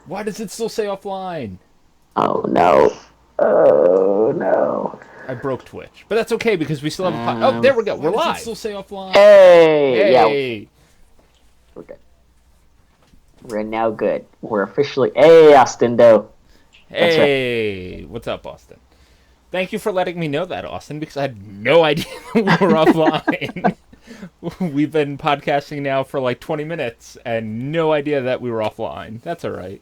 Why does it still say offline? Oh no. Oh no. I broke Twitch, but that's okay because we still have a Oh, Um, there we go. We're live. Why does it still say offline? hey, yeah, Hey. we're good. We're now good. We're officially. Hey, Austin Doe. That's right. Hey. What's up, Austin? Thank you for letting me know that, Austin, because I had no idea we were offline. We've been podcasting now for like 20 minutes and no idea that we were offline. That's all right.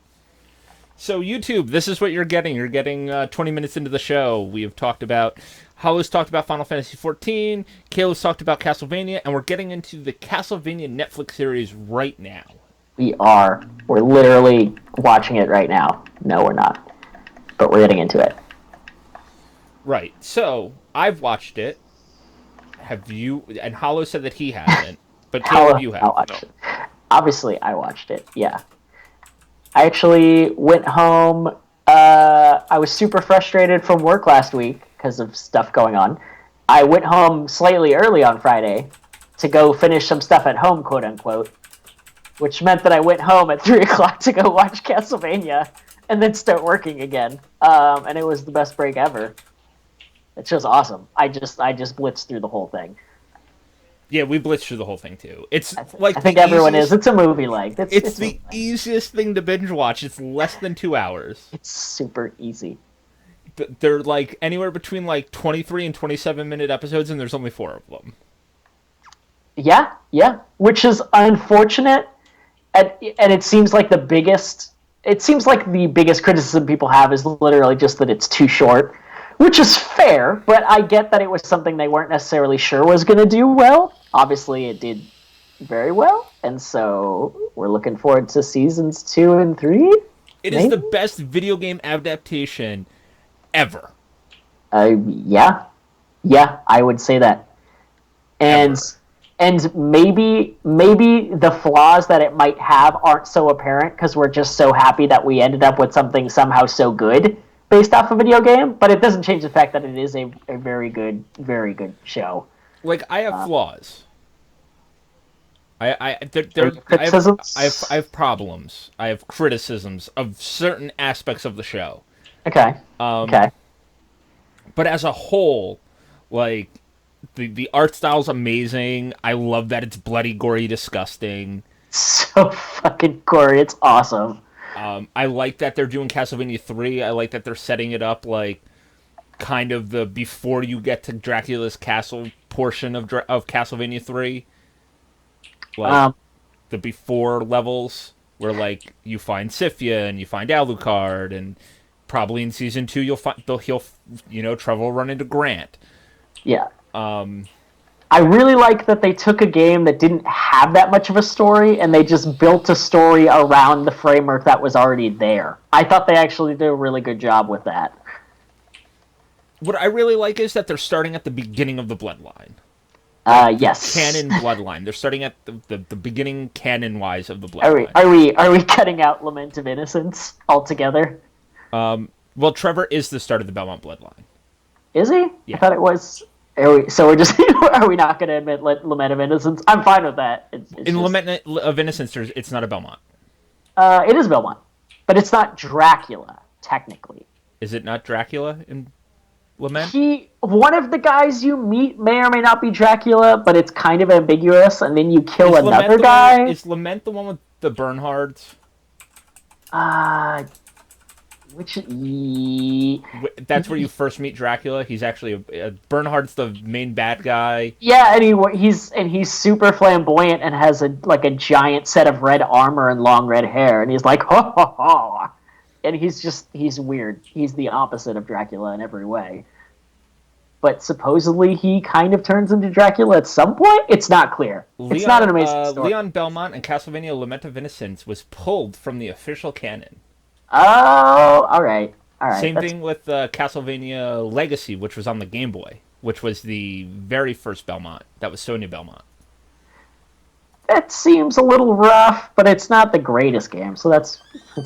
So, YouTube, this is what you're getting. You're getting 20 minutes into the show. We have talked about. Hollis talked about Final Fantasy XIV. Kayla's talked about Castlevania. And we're getting into the Castlevania Netflix series right now. We are. We're literally watching it right now. No, we're not. But we're getting into it. Right. So, I've watched it. Have you? And Hollow said that he hasn't. But Caleb, you I have. watched it. Obviously, I watched it. Yeah. I actually went home. I was super frustrated from work last week because of stuff going on. I went home slightly early on Friday to go finish some stuff at home, quote unquote, which meant that I went home at 3 o'clock to go watch Castlevania and then start working again. And it was the best break ever. It's just awesome. I just blitzed through the whole thing. Yeah, we blitzed through the whole thing too. It's I think everyone is. It's a movie like. It's the easiest thing to binge watch. It's less than 2 hours. It's super easy. They're like anywhere between like 23 and 27-minute episodes, and there's only 4 of them. Yeah, which is unfortunate, and it seems like the biggest. It seems like the biggest criticism people have is literally just that it's too short, which is fair. But I get that it was something they weren't necessarily sure was going to do well. Obviously, it did very well, and so we're looking forward to seasons 2 and 3. It is the best video game adaptation ever. Yeah, I would say that, and. Ever. And maybe the flaws that it might have aren't so apparent because we're just so happy that we ended up with something somehow so good based off a video game. But it doesn't change the fact that it is a very good show. Like, I have flaws. I have problems. I have criticisms of certain aspects of the show. Okay. Okay. But as a whole, like, the art style's amazing. I love that it's bloody, gory, disgusting. So fucking gory. It's awesome. I like that they're doing Castlevania 3. I like that they're setting it up like kind of the before you get to Dracula's castle portion of Castlevania 3. Like the before levels where like you find Sifia and you find Alucard, and probably in season 2 he'll Trevor will run into Grant. Yeah. I really like that they took a game that didn't have that much of a story and they just built a story around the framework that was already there. I thought they actually did a really good job with that. What I really like is that they're starting at the beginning of the bloodline. Yes. Canon bloodline. They're starting at the beginning canon-wise of the bloodline. Are we cutting out Lament of Innocence altogether? Well, Trevor is the start of the Belmont bloodline. Is he? Yeah. I thought it was... So we're just are we not going to admit Lament of Innocence? I'm fine with that. It's in just... Lament of Innocence, it's not a Belmont. It is Belmont, but it's not Dracula technically. Is it not Dracula in Lament? One of the guys you meet may or may not be Dracula, but it's kind of ambiguous, and then you kill another guy. Is Lament the one with the Bernhards? That's where you first meet Dracula. He's actually Bernhardt's the main bad guy. Yeah, and he's super flamboyant and has a giant set of red armor and long red hair, and he's like ho ho ho, and he's weird. He's the opposite of Dracula in every way. But supposedly he kind of turns into Dracula at some point. It's not clear. It's not an amazing story. Leon Belmont and Castlevania Lament of Innocence was pulled from the official canon. Oh, all right. Same thing with Castlevania Legacy, which was on the Game Boy, which was the very first Belmont. That was Sonia Belmont. That seems a little rough, but it's not the greatest game, so that's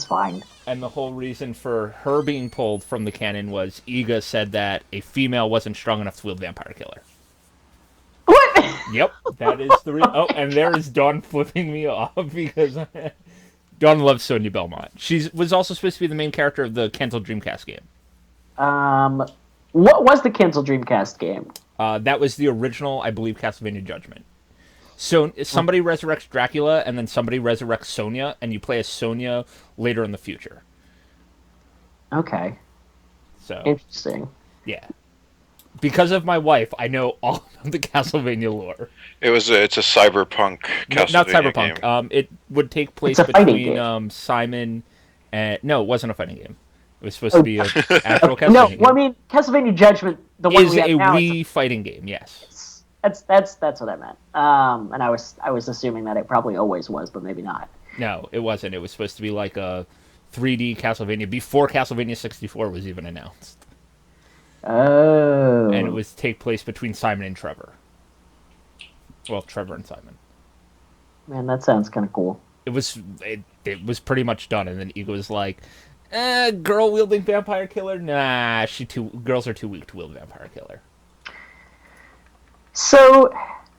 fine. And the whole reason for her being pulled from the canon was Iga said that a female wasn't strong enough to wield Vampire Killer. What? Yep, that is the reason. Oh, and there is Dawn flipping me off because Dawn loves Sonya Belmont. She was also supposed to be the main character of the canceled Dreamcast game. Um, what was the canceled Dreamcast game? That was the original, I believe, Castlevania Judgment. So somebody resurrects Dracula, and then somebody resurrects Sonya, and you play as Sonya later in the future. Okay, So interesting. yeah, because of my wife, I know all of the Castlevania lore. It's a cyberpunk Not Castlevania game. cyberpunk. It would take place It's a fighting between game. Simon and no, it wasn't a fighting game. It was supposed Oh, to be an actual Castlevania no, game. well, I mean Castlevania Judgment, the one Is we have a now. Wii fighting game, yes. That's what I meant. And I was assuming that it probably always was, but maybe not. No, it wasn't. It was supposed to be like a 3D Castlevania before Castlevania 64 was even announced. Oh. And it was take place between Simon and Trevor. Well, Trevor and Simon. Man, that sounds kind of cool. It was pretty much done, and then Ego was like, girl wielding vampire killer? Nah, girls are too weak to wield vampire killer. So,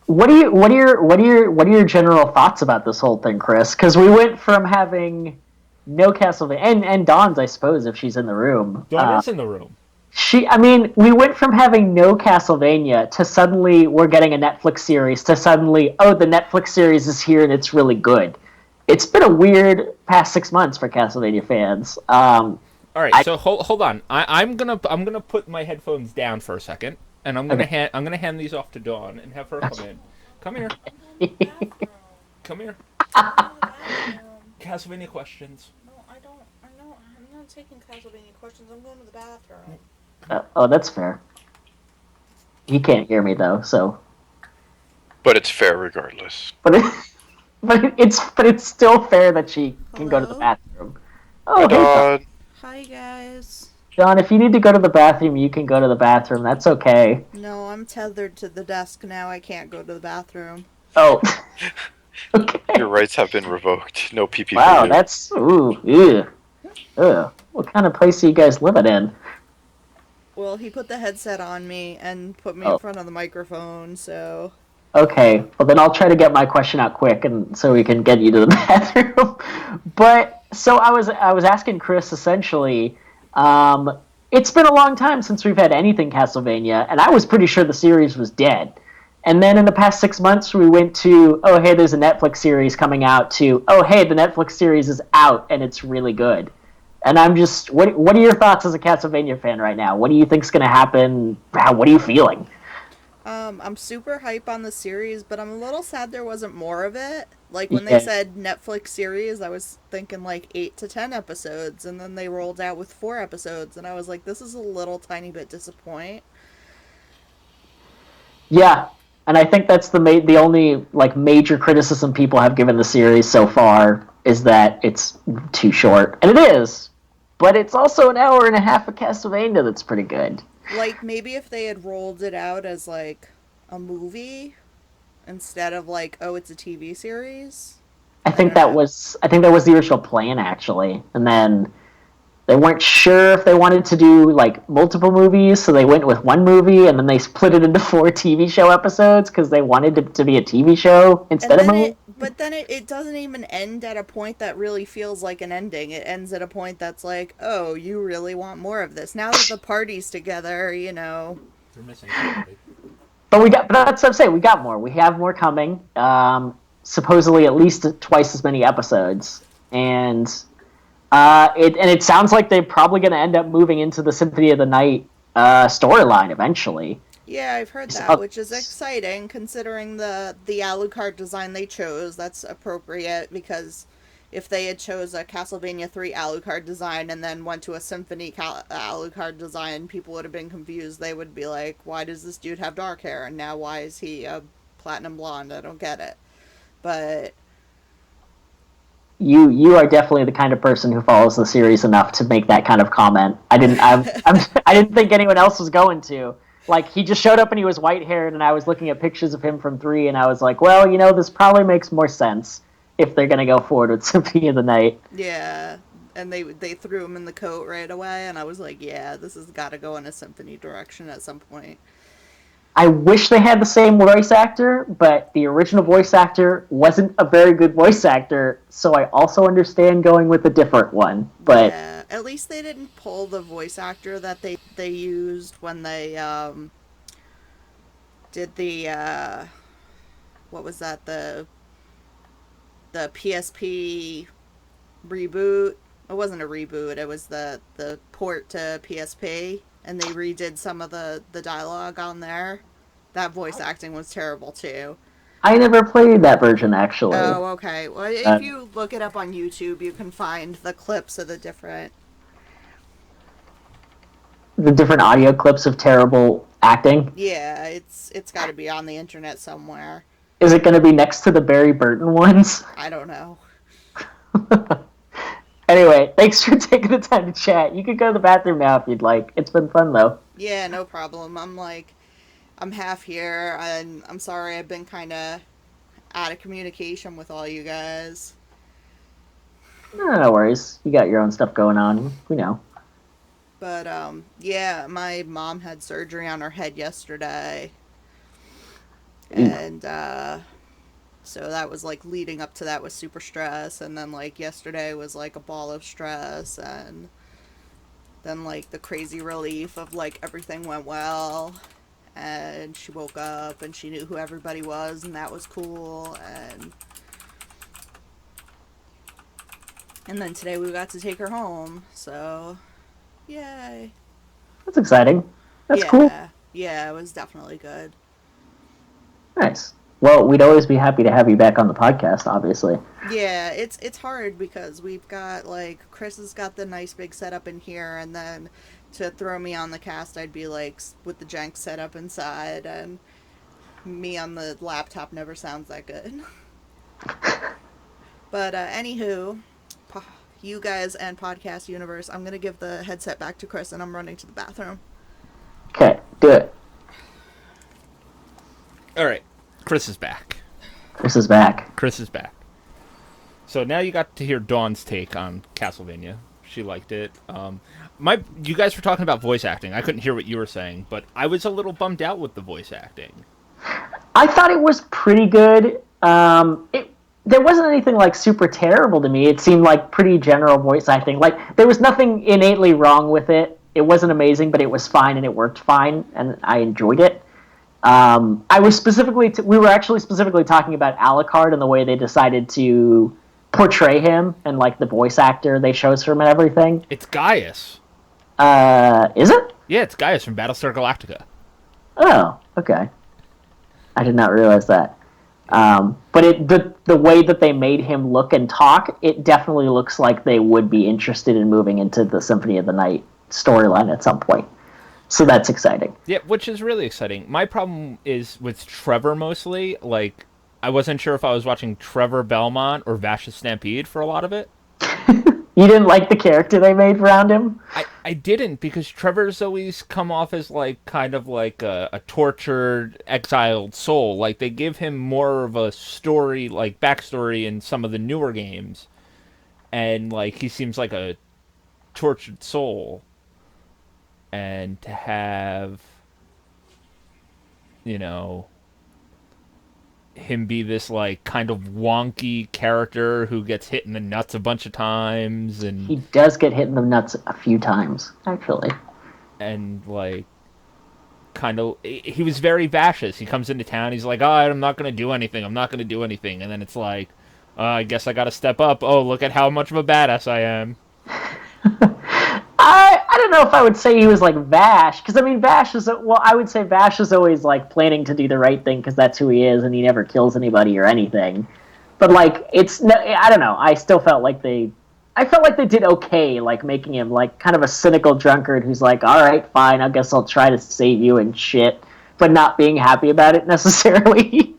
what are your general thoughts about this whole thing, Chris? Because we went from having no Castlevania and Dawn's, I suppose, if she's in the room. Dawn is in the room. We went from having no Castlevania to suddenly we're getting a Netflix series to suddenly, oh, the Netflix series is here and it's really good. It's been a weird past 6 months for Castlevania fans. All right, so hold on. I'm gonna put my headphones down for a second, and I'm gonna hand these off to Dawn and have her come in. Come here. Come here. Castlevania questions. No, I don't. I'm not taking Castlevania questions. I'm going to the bathroom. Oh, that's fair. He can't hear me though, so. But it's fair regardless. But it's still fair that she can go to the Hello? bathroom. Oh, hey, Dawn. Hi, guys. Dawn, if you need to go to the bathroom, you can go to the bathroom. That's okay. No, I'm tethered to the desk now. I can't go to the bathroom. Oh. Okay. Your rights have been revoked. No PP. Wow, that's ugh. What kind of place are you guys living in? Well, he put the headset on me and put me in front of the microphone, so... Okay, well then I'll try to get my question out quick, and so we can get you to the bathroom. But so I was asking Chris essentially. It's been a long time since we've had anything Castlevania, and I was pretty sure the series was dead. And then in the past 6 months, we went to, oh hey, there's a Netflix series coming out, to, oh hey, the Netflix series is out and it's really good. And I'm just, what are your thoughts as a Castlevania fan right now? What do you think's going to happen? What are you feeling? I'm super hype on the series, but I'm a little sad there wasn't more of it. Like, when they said Netflix series, I was thinking, like, 8 to 10 episodes, and then they rolled out with 4 episodes, and I was like, this is a little tiny bit disappointing. Yeah, and I think that's the only, like, major criticism people have given the series so far, is that it's too short. And it is, but it's also an hour and a half of Castlevania that's pretty good. Like, maybe if they had rolled it out as, like, a movie instead of, like, oh, it's a TV series. I think that was the original plan, actually. And then they weren't sure if they wanted to do, like, multiple movies, so they went with one movie, and then they split it into 4 TV show episodes because they wanted it to be a TV show instead of a movie. But then it doesn't even end at a point that really feels like an ending. It ends at a point that's like, oh, you really want more of this. Now that the party's together, you know. They're missing somebody. But that's what I'm saying, we got more. We have more coming. Supposedly at least twice as many episodes. And it sounds like they're probably going to end up moving into the Symphony of the Night storyline eventually. Yeah, I've heard that, which is exciting considering the Alucard design they chose. That's appropriate because if they had chose a Castlevania 3 Alucard design and then went to a Symphony Alucard design, people would have been confused. They would be like, why does this dude have dark hair? And now why is he a platinum blonde? I don't get it. But... You are definitely the kind of person who follows the series enough to make that kind of comment. I didn't think anyone else was going to. Like, he just showed up and he was white-haired, and I was looking at pictures of him from 3, and I was like, well, you know, this probably makes more sense if they're going to go forward with Symphony of the Night. Yeah, and they threw him in the coat right away, and I was like, yeah, this has got to go in a Symphony direction at some point. I wish they had the same voice actor, but the original voice actor wasn't a very good voice actor, so I also understand going with a different one. But yeah, at least they didn't pull the voice actor that they used when they did the what was that, the PSP reboot. It wasn't a reboot, it was the port to PSP, and they redid some of the dialogue on there. That voice acting was terrible too. I never played that version, actually. Oh, okay. Well, if Uh, you look it up on YouTube, you can find the clips of the different audio clips of terrible acting. Yeah, it's got to be on the internet somewhere. Is it going to be next to the Barry Burton ones? I don't know. Anyway, thanks for taking the time to chat. You can go to the bathroom now if you'd like. It's been fun, though. Yeah, no problem. I'm half here, and I'm sorry I've been kind of out of communication with all you guys. No worries. You got your own stuff going on. We know. But, yeah, my mom had surgery on her head yesterday. And, so that was, like, leading up to that was super stress. And then, like, yesterday was, like, a ball of stress. And then, like, the crazy relief of, like, everything went well. And she woke up and she knew who everybody was, and that was cool. And then today we got to take her home, so yay. That's exciting. That's yeah, cool. Yeah, it was definitely good. Nice. Well, we'd always be happy to have you back on the podcast, obviously. Yeah, it's hard because we've got, like, Chris has got the nice big setup in here, and then to throw me on the cast, I'd be, like, with the jank setup inside, and me on the laptop never sounds that good. But, anywho, you guys and Podcast Universe, I'm going to give the headset back to Chris, and I'm running to the bathroom. Okay, do it. All right. Chris is back. Chris is back. Chris is back. So now you got to hear Dawn's take on Castlevania. She liked it. You guys were talking about voice acting. I couldn't hear what you were saying, but I was a little bummed out with the voice acting. I thought it was pretty good. There wasn't anything like super terrible to me. It seemed like pretty general voice acting. Like there was nothing innately wrong with it. It wasn't amazing, but it was fine and it worked fine, and I enjoyed it. We were actually specifically talking about Alucard and the way they decided to portray him and like the voice actor they chose for him and everything. It's Gaius. Is it? Yeah, it's Gaius from Battlestar Galactica. Oh, okay. I did not realize that. But the way that they made him look and talk, it definitely looks like they would be interested in moving into the Symphony of the Night storyline at some point. So that's exciting. Yeah, which is really exciting. My problem is with Trevor mostly. Like, I wasn't sure if I was watching Trevor Belmont or Vash's Stampede for a lot of it. You didn't like the character they made around him? I didn't, because Trevor's always come off as, like, kind of like a tortured, exiled soul. Like, they give him more of a story, like, backstory in some of the newer games. And, like, he seems like a tortured soul. And to have, you know, him be this, like, kind of wonky character who gets hit in the nuts a bunch of times, and He does get hit in the nuts a few times, actually. and like, kind of, he was very Vashous. He comes into town, he's like, oh, I'm not going to do anything, and then it's like, I guess I gotta step up. Oh, look at how much of a badass I am. I don't know if I would say he was like Vash, because I mean I would say Vash is always like planning to do the right thing because that's who he is, and he never kills anybody or anything. But like I don't know. I felt like they did okay, like making him like kind of a cynical drunkard who's like, all right, fine, I guess I'll try to save you and shit, but not being happy about it necessarily.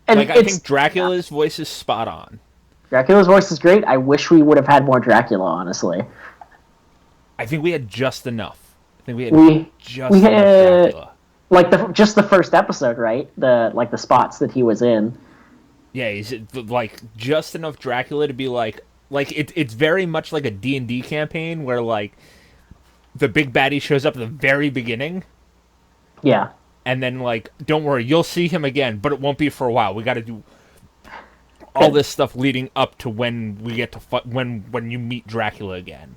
And like, I think Dracula's voice is spot on. Dracula's voice is great. I wish we would have had more Dracula, honestly. I think we had just enough. Enough Dracula. Like just the first episode, right? The spots that he was in. Yeah, he's like just enough Dracula to be like it's very much like a D&D campaign where like the big baddie shows up at the very beginning, Yeah. And then, like, don't worry, you'll see him again, but it won't be for a while. We got to do all this stuff leading up to when we get to when you meet Dracula again.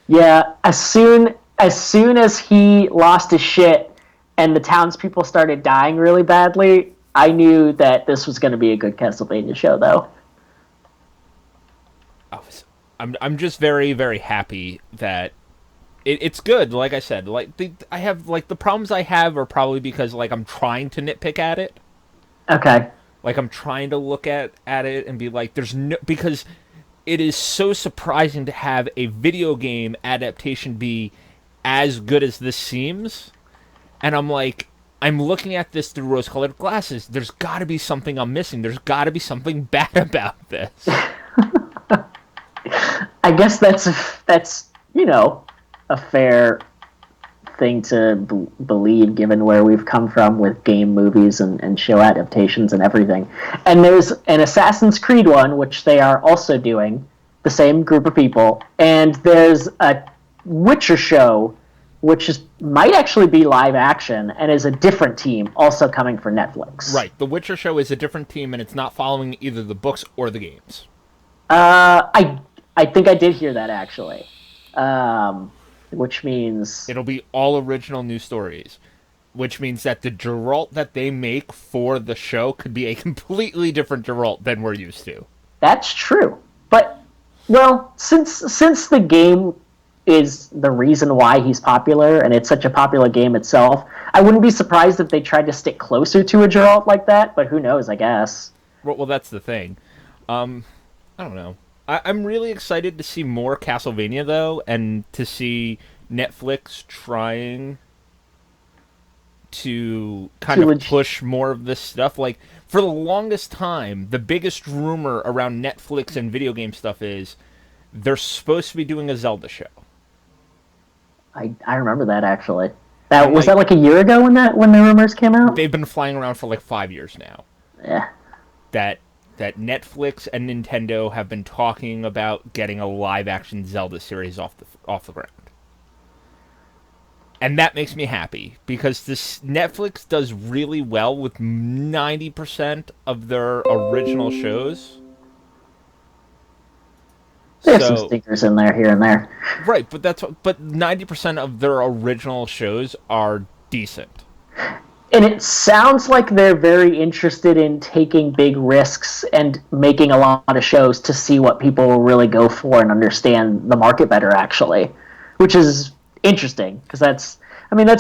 Yeah, as soon as he lost his shit and the townspeople started dying really badly, I knew that this was going to be a good Castlevania show, though. I'm just very, very happy that it's good. Like I said, like I have like the problems I have are probably because like I'm trying to nitpick at it. Okay. Like I'm trying to look at it and be like, there's no, because it is so surprising to have a video game adaptation be as good as this seems. And I'm like, I'm looking at this through rose-colored glasses. There's got to be something I'm missing. There's got to be something bad about this. I guess that's a fair thing to believe, given where we've come from with game, movies, and show adaptations and everything. And there's an Assassin's Creed one, which they are also doing, the same group of people. And there's a Witcher show, which might actually be live action, and is a different team, also coming for Netflix. Right. The Witcher show is a different team, and it's not following either the books or the games. I think I did hear that, actually. Which means it'll be all original new stories, which means that the Geralt that they make for the show could be a completely different Geralt than we're used to. That's true. But, well, since the game is the reason why he's popular, and it's such a popular game itself, I wouldn't be surprised if they tried to stick closer to a Geralt like that, but who knows, I guess. Well, that's the thing. I don't know. I'm really excited to see more Castlevania, though, and to see Netflix trying to kind of push more of this stuff. Like, for the longest time, the biggest rumor around Netflix and video game stuff is they're supposed to be doing a Zelda show. I remember that, actually. Was that like a year ago when the rumors came out? They've been flying around for like 5 years now. Yeah. That Netflix and Nintendo have been talking about getting a live-action Zelda series off the ground. And that makes me happy, because this Netflix does really well with 90% of their original shows. There's some stinkers in there, here and there. Right, but 90% of their original shows are decent. And it sounds like they're very interested in taking big risks and making a lot of shows to see what people will really go for and understand the market better, actually. Which is interesting, because that's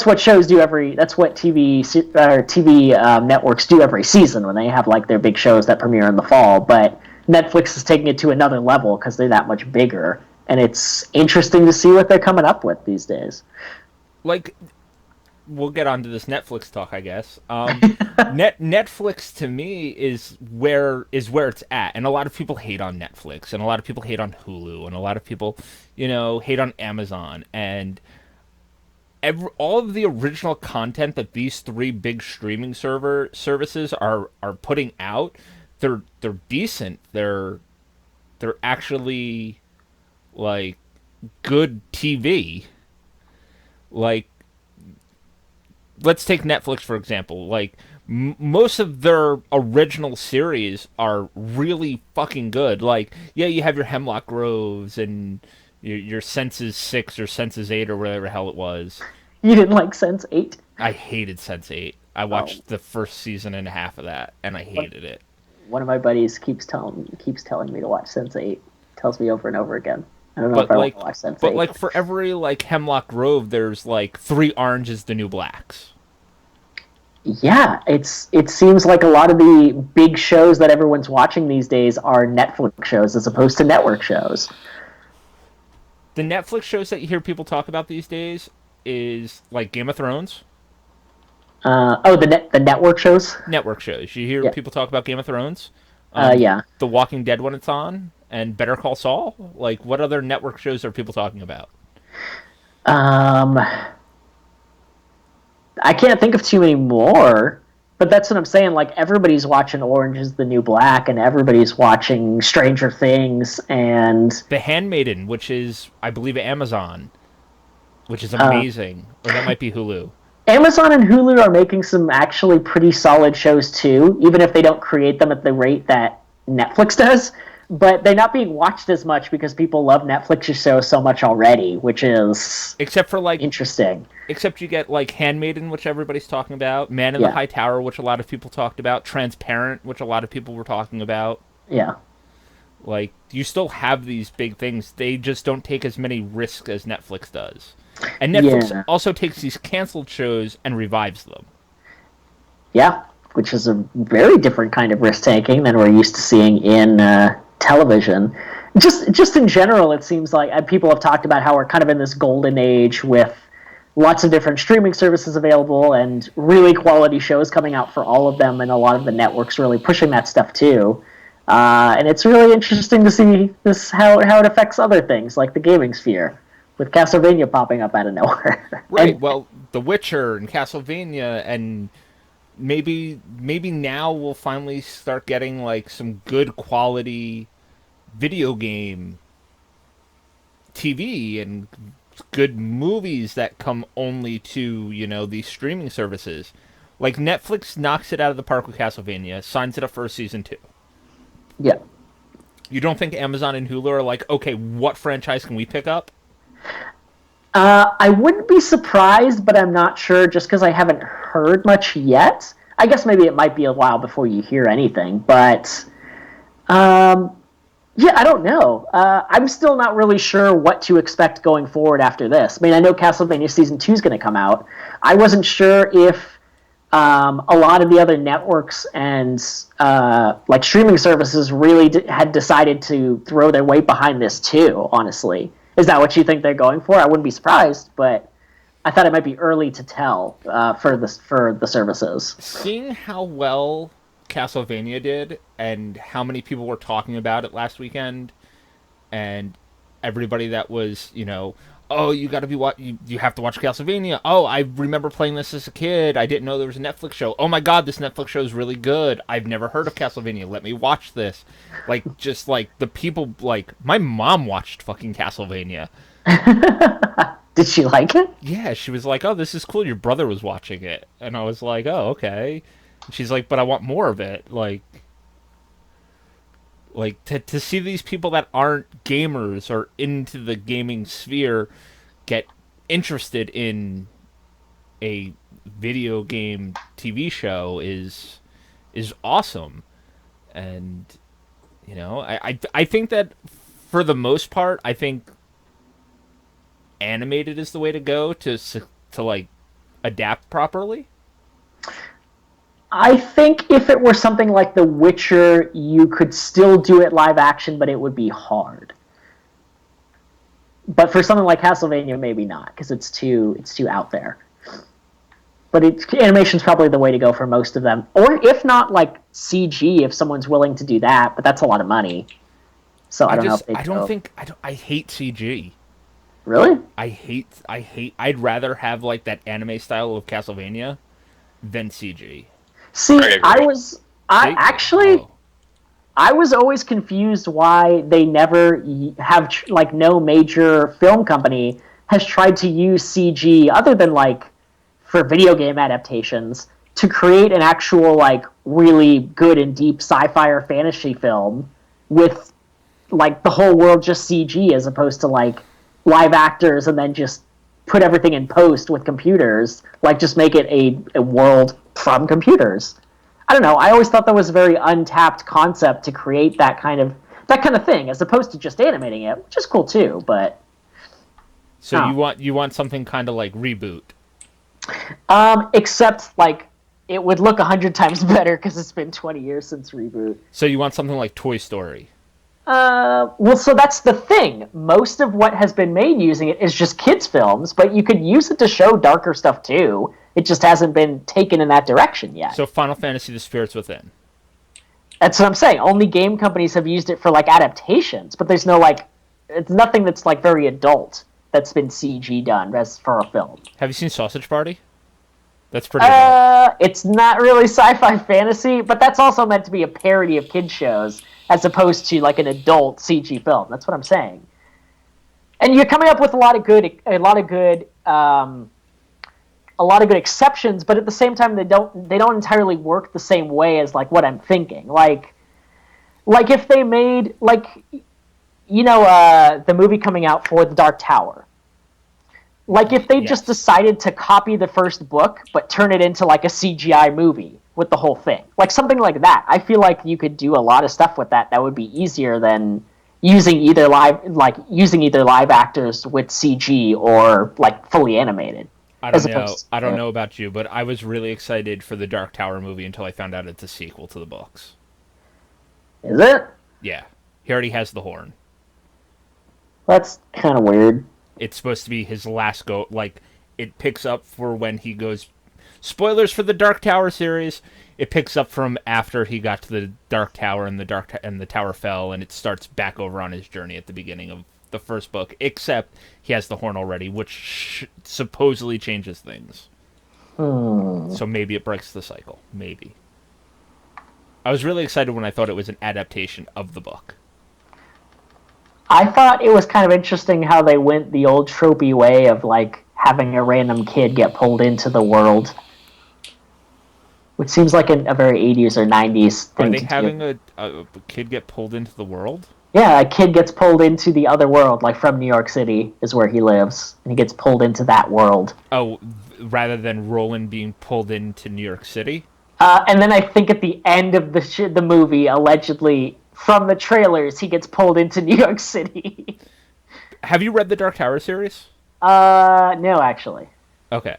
what shows do that's what TV networks do every season when they have like their big shows that premiere in the fall. But Netflix is taking it to another level because they're that much bigger. And it's interesting to see what they're coming up with these days. Like, we'll get onto this Netflix talk, I guess. Netflix to me is where it's at, and a lot of people hate on Netflix, and a lot of people hate on Hulu, and a lot of people, hate on Amazon, and all of the original content that these three big streaming services are putting out, they're decent. They're actually like good TV. Like, let's take Netflix, for example. Like, most of their original series are really fucking good. Like, yeah, you have your Hemlock Groves and your Senses 6 or Senses 8 or whatever the hell it was. You didn't like Sense 8? I hated Sense 8. I watched the first season and a half of that, and I hated it. One of my buddies keeps telling me to watch Sense 8. Tells me over and over again. I don't know if I want to watch Sense 8. But, like, for every, like, Hemlock Grove, there's, like, 3 Oranges the New Blacks. Yeah, it seems like a lot of the big shows that everyone's watching these days are Netflix shows as opposed to network shows. The Netflix shows that you hear people talk about these days is, like, Game of Thrones. The network shows? Network shows. You hear people talk about Game of Thrones? Yeah. The Walking Dead when it's on, and Better Call Saul? Like, what other network shows are people talking about? I can't think of too many more, but that's what I'm saying. Like, everybody's watching Orange is the New Black, and everybody's watching Stranger Things, and The Handmaiden, which is, I believe, Amazon, which is amazing. Or that might be Hulu. Amazon and Hulu are making some actually pretty solid shows too, even if they don't create them at the rate that Netflix does. But they're not being watched as much because people love Netflix's shows so much already, which is Except for like, interesting. except you get like Handmaiden, which everybody's talking about, Man in the Yeah, High Tower, which a lot of people talked about, Transparent, which a lot of people were talking about. yeah, Like, you still have these big things. They just don't take as many risks as Netflix does. And Netflix yeah, also takes these canceled shows and revives them. yeah. Which is a very different kind of risk taking than we're used to seeing in television. Just in general, it seems like people have talked about how we're kind of in this golden age with lots of different streaming services available and really quality shows coming out for all of them, and a lot of the networks really pushing that stuff too. And it's really interesting to see this how it affects other things like the gaming sphere, with Castlevania popping up out of nowhere. Right. And Well, The Witcher and Castlevania, and maybe now we'll finally start getting like some good quality video game TV and good movies that come only to, these streaming services. Like Netflix knocks it out of the park with Castlevania, signs it up for a season 2. yeah, You don't think Amazon and Hulu are like, okay, what franchise can we pick up? I wouldn't be surprised, but I'm not sure just because I haven't heard much yet. I guess maybe it might be a while before you hear anything, but yeah, I don't know. I'm still not really sure what to expect going forward after this. I mean, I know Castlevania Season 2 is going to come out. I wasn't sure if a lot of the other networks and like streaming services really had decided to throw their weight behind this too, honestly. Is that what you think they're going for? I wouldn't be surprised, but I thought it might be early to tell for the services. Seeing how well Castlevania did and how many people were talking about it last weekend, and everybody that was, oh, you got to you have to watch Castlevania. Oh, I remember playing this as a kid. I didn't know there was a Netflix show. Oh my god, this Netflix show is really good. I've never heard of Castlevania. Let me watch this. Like, just like the people, like my mom watched fucking Castlevania. Did she like it? Yeah, she was like, "Oh, this is cool. Your brother was watching it," and I was like, "Oh, okay." And she's like, "But I want more of it." Like to see these people that aren't gamers or into the gaming sphere get interested in a video game TV show is awesome. And I think that for the most part, I think animated is the way to go to like adapt properly. I think if it were something like The Witcher, you could still do it live action, but it would be hard. But for something like Castlevania, maybe not, because it's too out there. But animation's probably the way to go for most of them. Or if not, like CG, if someone's willing to do that, but that's a lot of money. So I don't know if they I hate CG. Really? I'd rather have like that anime style of Castlevania than CG. See, I I was always confused why they never have like no major film company has tried to use CG other than like for video game adaptations to create an actual like really good and deep sci-fi or fantasy film with like the whole world just CG as opposed to like live actors and then just put everything in post with computers, like just make it a world from computers. I don't know. I always thought that was a very untapped concept to create that kind of thing, as opposed to just animating it, which is cool too. But so you want something kind of like Reboot, except like it would look 100 times better because it's been 20 years since Reboot. so you want something like Toy Story. Well, so that's the thing. Most of what has been made using it is just kids' films, but you could use it to show darker stuff too. It just hasn't been taken in that direction yet. So Final Fantasy: The Spirits Within. That's what I'm saying. Only game companies have used it for like adaptations, but there's no like, it's nothing that's like very adult that's been CG done as for a film. Have you seen Sausage Party? That's pretty adult. It's not really sci-fi fantasy, but that's also meant to be a parody of kids shows as opposed to like an adult CG film. That's what I'm saying. And you're coming up with a lot of good a lot of good exceptions, but at the same time they don't entirely work the same way as like what I'm thinking. Like if they made the movie coming out for The Dark Tower. Like if they just decided to copy the first book but turn it into like a CGI movie with the whole thing. Like something like that. I feel like you could do a lot of stuff with that would be easier than using either live actors with CG or like fully animated. I don't know about you, but I was really excited for the Dark Tower movie until I found out it's a sequel to the books. Is it? Yeah. He already has the horn. That's kind of weird. It's supposed to be his last go. Like, it picks up for when he goes... Spoilers for the Dark Tower series. It picks up from after he got to the Dark Tower and the tower fell, and it starts back over on his journey at the beginning of the first book, except he has the horn already, which supposedly changes things. So maybe it breaks the cycle. Maybe. I was really excited when I thought it was an adaptation of the book. I thought it was kind of interesting how they went the old tropey way of like having a random kid get pulled into the world, which seems like a very 80s or 90s thing. Are they having a kid get pulled into the world? Yeah, a kid gets pulled into the other world, like from New York City is where he lives, and he gets pulled into that world. Oh, rather than Roland being pulled into New York City? And then I think at the end of the movie, allegedly, from the trailers, he gets pulled into New York City. Have you read the Dark Tower series? No, actually. Okay.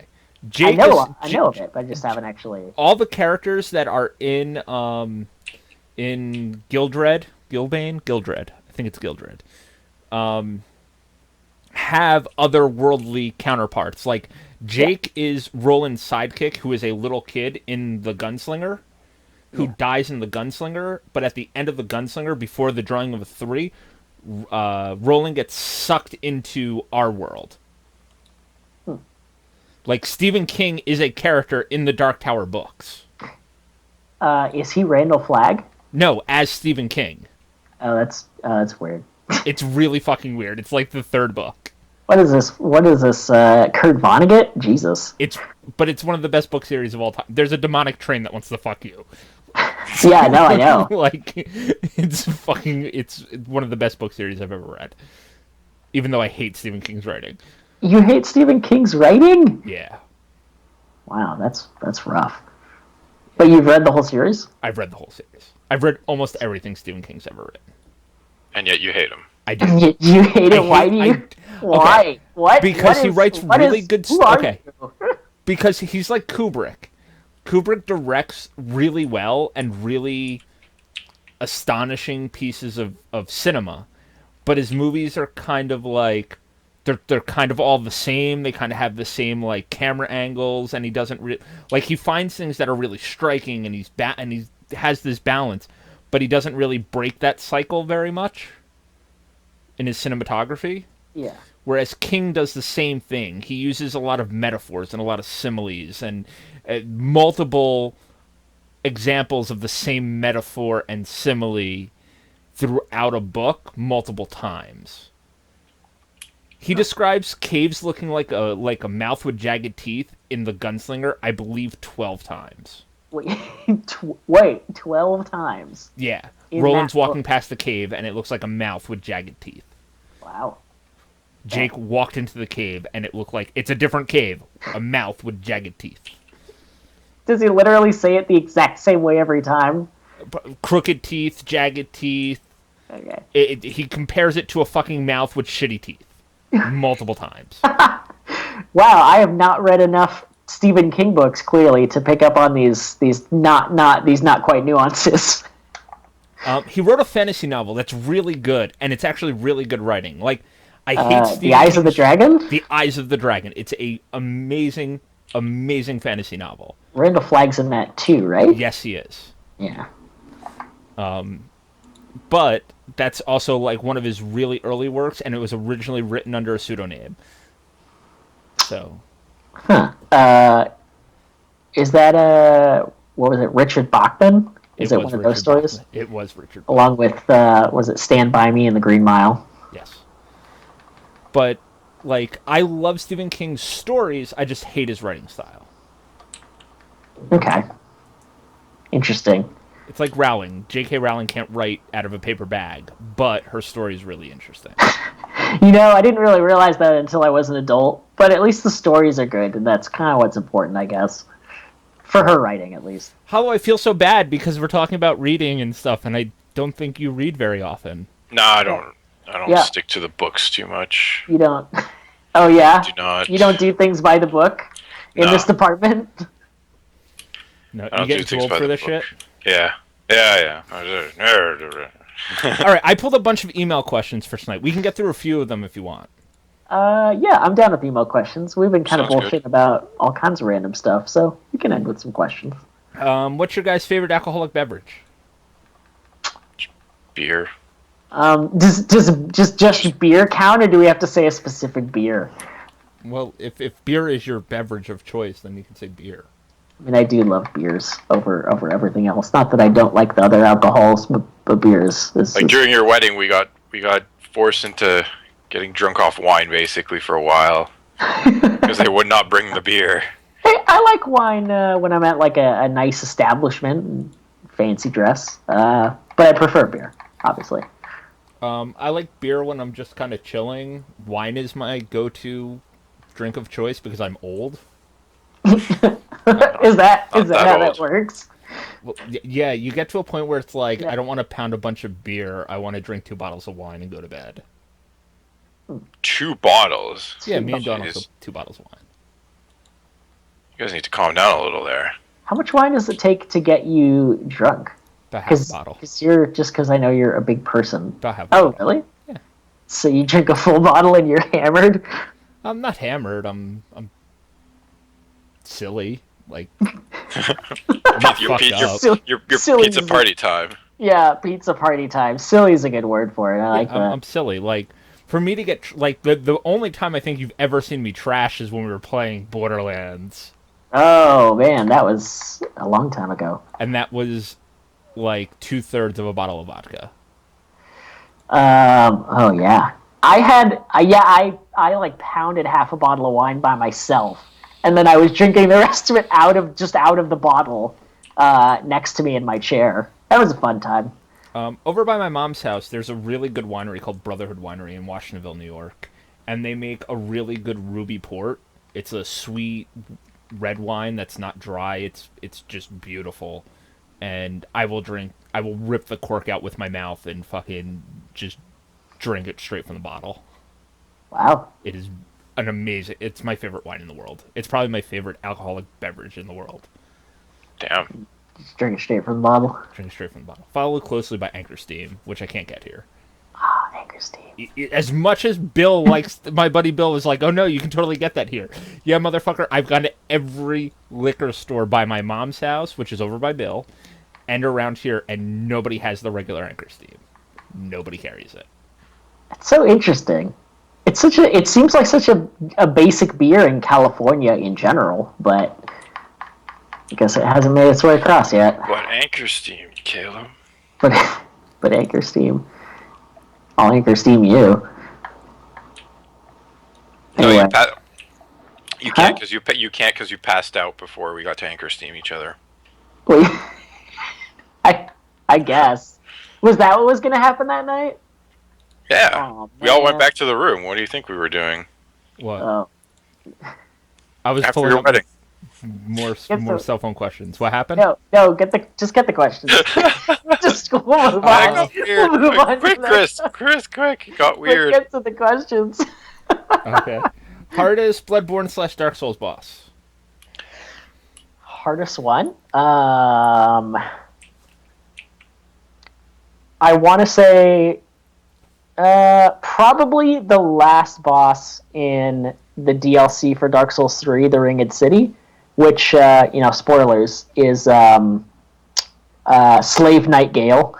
I know of it, but I just haven't actually. All the characters that are in Gildred, I think it's Gildred, have otherworldly counterparts. Like, Jake is Roland's sidekick, who is a little kid in The Gunslinger, who dies in The Gunslinger, but at the end of The Gunslinger, before the drawing of a 3, Roland gets sucked into our world. Like, Stephen King is a character in the Dark Tower books. Is he Randall Flagg? No, as Stephen King. Oh, that's weird. It's really fucking weird. It's like the 3rd book. What is this? Kurt Vonnegut? Jesus. It's one of the best book series of all time. There's a demonic train that wants to fuck you. Yeah, no, I know. Like, it's one of the best book series I've ever read. Even though I hate Stephen King's writing. You hate Stephen King's writing? Yeah. Wow, that's rough. But you've read the whole series? I've read the whole series. I've read almost everything Stephen King's ever written. And yet you hate him. I do. You hate it? Why do you? Why? Okay. What? Because he writes really good stuff. Okay. You? Because he's like Kubrick. Kubrick directs really well and really astonishing pieces of cinema, but his movies are kind of like they're kind of all the same. They kind of have the same like camera angles, and he doesn't like he finds things that are really striking, and he has this balance, but he doesn't really break that cycle very much in his cinematography. Yeah. Whereas King does the same thing. He uses a lot of metaphors and a lot of similes and multiple examples of the same metaphor and simile throughout a book multiple times. He describes caves looking like a mouth with jagged teeth in The Gunslinger, I believe, 12 times. Wait, 12 times? Yeah. Roland's walking past the cave, and it looks like a mouth with jagged teeth. Wow. Jake walked into the cave, and it looked like it's a different cave. A mouth with jagged teeth. Does he literally say it the exact same way every time? Crooked teeth, jagged teeth. Okay. He compares it to a fucking mouth with shitty teeth. Multiple times. Wow, I have not read enough Stephen King books, clearly, to pick up on these not quite nuances. He wrote a fantasy novel that's really good, and it's actually really good writing. Like, I hate Stephen The Eyes of the Dragon? The Eyes of the Dragon. It's a amazing fantasy novel. Randall Flagg's in that too, right? Yes, he is. Yeah. But that's also like one of his really early works, and it was originally written under a pseudonym. So. Huh. Is that what was it? Richard Bachman? Is it one of those stories? Bachman. It was Richard. Along with was it Stand By Me and The Green Mile? Yes. But Like, I love Stephen King's stories, I just hate his writing style. Okay. Interesting. It's like Rowling. J.K. Rowling can't write out of a paper bag, but her story is really interesting. I didn't really realize that until I was an adult, but at least the stories are good, and that's kind of what's important, I guess. For her writing, at least. How do I feel so bad because we're talking about reading and stuff, and I don't think you read very often. No, I don't. I don't Yeah. stick to the books too much. You don't... Oh, yeah? Do not. You don't do things by the book in No. this department? No, I you don't do getting too things old by for the this book. shit? Yeah. All right, I pulled a bunch of email questions for tonight. We can get through a few of them if you want. Yeah, I'm down with email questions. We've been kind of Sounds bullshitting good. about all kinds of random stuff, so we can end with some questions. What's your guys' favorite alcoholic beverage? Beer. Does just beer count, or do we have to say a specific beer? Well, if beer is your beverage of choice, then you can say beer. I mean, I do love beers over everything else. Not that I don't like the other alcohols, but beers. Like during your wedding, we got forced into getting drunk off wine basically for a while because they would not bring the beer. Hey, I like wine when I'm at like a nice establishment, and fancy dress. But I prefer beer, obviously. I like beer when I'm just kind of chilling. Wine is my go-to drink of choice because I'm old. Is that how old. that works? Well, yeah, you get to a point where it's like, Yeah. I don't want to pound a bunch of beer. I want to drink 2 bottles of wine and go to bed. 2 bottles. Yeah, me and Donald Jeez. took 2 bottles of wine. You guys need to calm down a little there. How much wine does it take to get you drunk? About half a bottle. Because I know you're a big person. About half a Oh, bottle. really? Yeah. So you drink a full bottle and you're hammered? I'm not hammered. I'm silly. Like, Your, fucked up. your Silly pizza is- party time. Yeah, pizza party time. Silly's a good word for it. I like that. I'm silly. Like, for me to get like the only time I think you've ever seen me trash is when we were playing Borderlands, Oh man, that was a long time ago. and that was like 2/3 of a bottle of vodka. Oh yeah. I like pounded half a bottle of wine by myself, and then I was drinking the rest of it out of the bottle next to me in my chair. That was a fun time. Over by my mom's house, there's a really good winery called Brotherhood Winery in Washingtonville, New York, and they make a really good ruby port. It's a sweet red wine that's not dry. It's just beautiful, and I will rip the cork out with my mouth and fucking just drink it straight from the bottle. Wow. It is an amazing. It's my favorite wine in the world. It's probably my favorite alcoholic beverage in the world. Damn. Just drink it straight from the bottle. Drink it straight from the bottle. Followed closely by Anchor Steam, which I can't get here. Anchor Steam. As much as Bill likes, my buddy Bill was like, "Oh no, you can totally get that here." Yeah, motherfucker, I've gone to every liquor store by my mom's house, which is over by Bill, and around here, and nobody has the regular Anchor Steam. Nobody carries it. It's so interesting. It seems like such a basic beer in California in general, but I guess it hasn't made its way across yet. What anchor steam, Caleb? But Anchor Steam. I'll Anchor Steam you. No, Anyway. you can't because you passed out before we got to anchor steam each other. Wait. I guess. Was that what was going to happen that night? Yeah. Oh, We all went man. back to the room. What do you think we were doing What? Oh. I was after pulling your up wedding? more the- cell phone questions. What happened? No, just get the questions. Just we'll move I on. got weird. We'll move on Quick, to that. Chris, quick! It got Let's weird. get to the questions. Okay. Hardest Bloodborne / Dark Souls boss. Hardest one? I want to say probably the last boss in the DLC for Dark Souls 3, The Ringed City, which, spoilers, is Slave Knight Gale.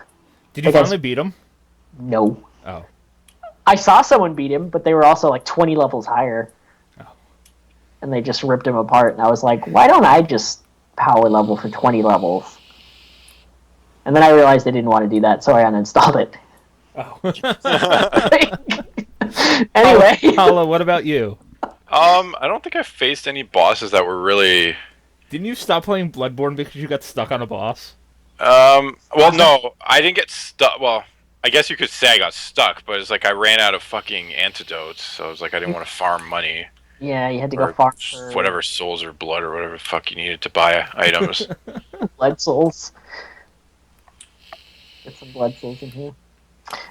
Did you I guess- finally beat him? No. Oh. I saw someone beat him, but they were also like 20 levels higher. Oh. And they just ripped him apart, and I was like, why don't I just power level for 20 levels? And then I realized I didn't want to do that, so I uninstalled it. Oh. Anyway, Paula, what about you? I don't think I faced any bosses that were really. Didn't you stop playing Bloodborne because you got stuck on a boss? Well, no, I didn't get stuck. Well, I guess you could say I got stuck, but it's like I ran out of fucking antidotes, so it was like I didn't want to farm money. yeah, you had to go Or far for whatever souls or blood or whatever the fuck you needed to buy items. blood souls. Get some blood souls in here.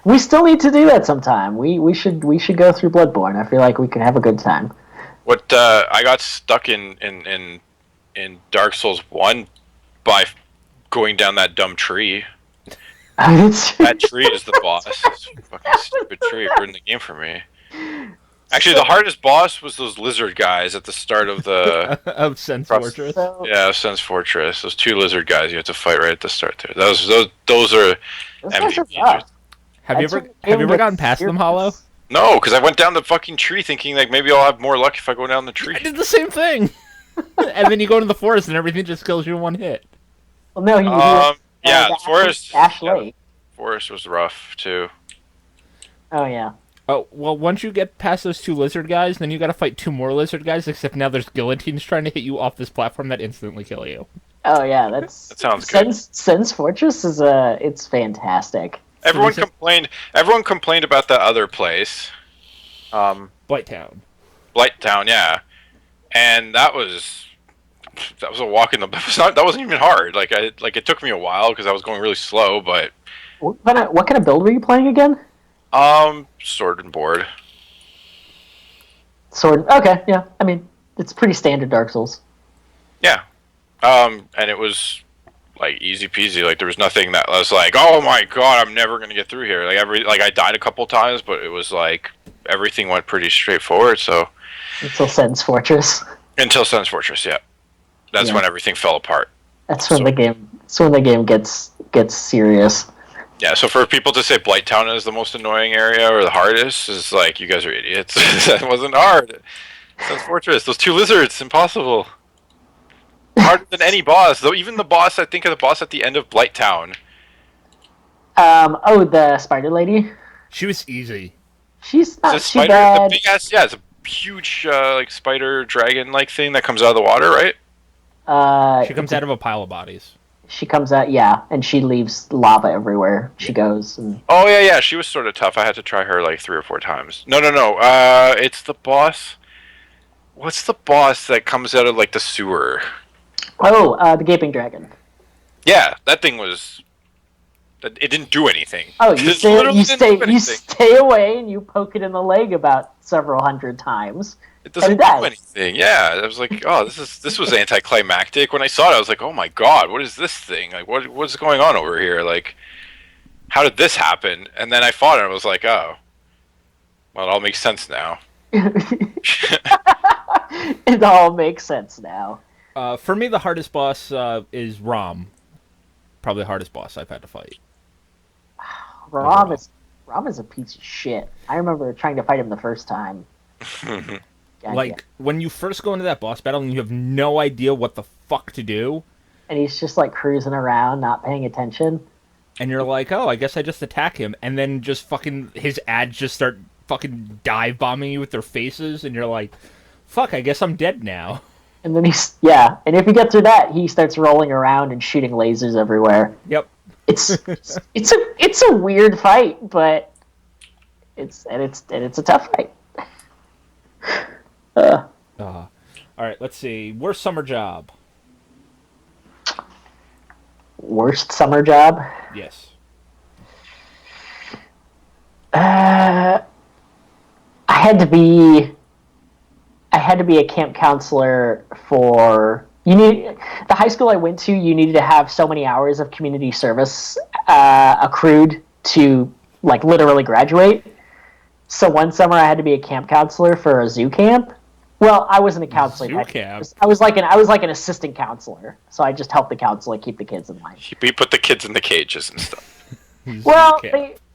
We still need to do that sometime. We should go through Bloodborne. I feel like we could have a good time. What I got stuck in Dark Souls 1 by going down that dumb tree. That tree is the boss. It's a fucking stupid tree. It ruined the game for me. Actually, the hardest boss was those lizard guys at the start of the Of Sense Fortress. yeah, Sense Fortress. Those two lizard guys you had to fight right at the start there. Those are Those guys are MVP. rough. Have you ever gotten past them, Hollow? No, because I went down the fucking tree thinking like maybe I'll have more luck if I go down the tree. I did the same thing. And then you go into the forest and everything just kills you in one hit. Well, no, yeah, the the forest. Ash Yeah, Lake. forest was rough too. Oh yeah. Oh, well, once you get past those two lizard guys, then you gotta fight two more lizard guys, except now there's guillotines trying to hit you off this platform that instantly kill you. Oh yeah, That sounds good. Sense Fortress is it's fantastic. Everyone complained about that other place, Blight Town. Blight Town. Yeah, and that was a walk in the. That wasn't even hard. Like it took me a while because I was going really slow, but What kind of build were you playing again? sword and board. Sword. Okay, yeah. I mean, it's pretty standard Dark Souls. Yeah, and it was like easy peasy. Like there was nothing that was like, oh my god, I'm never gonna get through here. Like I died a couple times, but it was like everything went pretty straightforward. So Until Sense Fortress. until Sense Fortress, yeah, that's Yeah. when everything fell apart. That's when the game gets serious. Yeah, so for people to say Blight Town is the most annoying area or the hardest is like, you guys are idiots. That wasn't hard. Sense Fortress, those two lizards, impossible. Harder than any boss, though. Even the boss, I think of the boss at the end of Blight Town. The spider lady. She was easy. She's not The too spider, bad. the big ass, yeah, it's a huge like spider dragon like thing that comes out of the water, right? She comes out of a pile of bodies. She comes out, yeah, and she leaves lava everywhere she goes. And Oh yeah, she was sort of tough. I had to try her like 3 or 4 times. No. It's the boss. What's the boss that comes out of like the sewer? the gaping dragon. Yeah, that thing was. It didn't do anything. Oh, It literally didn't do you anything. stay away and you poke it in the leg about several hundred times. It doesn't it do does. anything. Yeah, I was like, oh, this was anticlimactic. When I saw it, I was like, oh my god, what is this thing? Like, what's going on over here? Like, how did this happen? And then I fought it, and I was like, oh, well, it all makes sense now. It all makes sense now. For me, the hardest boss is Rom. Probably the hardest boss I've had to fight. Rom is a piece of shit. I remember trying to fight him the first time. Like, when you first go into that boss battle and you have no idea what the fuck to do, and he's just like cruising around, not paying attention. and you're like, oh, I guess I just attack him, and then just fucking his ads just start fucking dive bombing you with their faces, and you're like, fuck, I guess I'm dead now. And then and if you get through that, he starts rolling around and shooting lasers everywhere. Yep. It's a weird fight, but it's a tough fight. All right, let's see. Worst summer job. Worst summer job? Yes. I had to be a camp counselor for the high school I went to. You needed to have so many hours of community service accrued to like literally graduate. So one summer I had to be a camp counselor for a zoo camp. Well, I wasn't a counselor. Zoo camp? I was like an assistant counselor. So I just helped the counselor keep the kids in line. We put the kids in the cages and stuff. Well,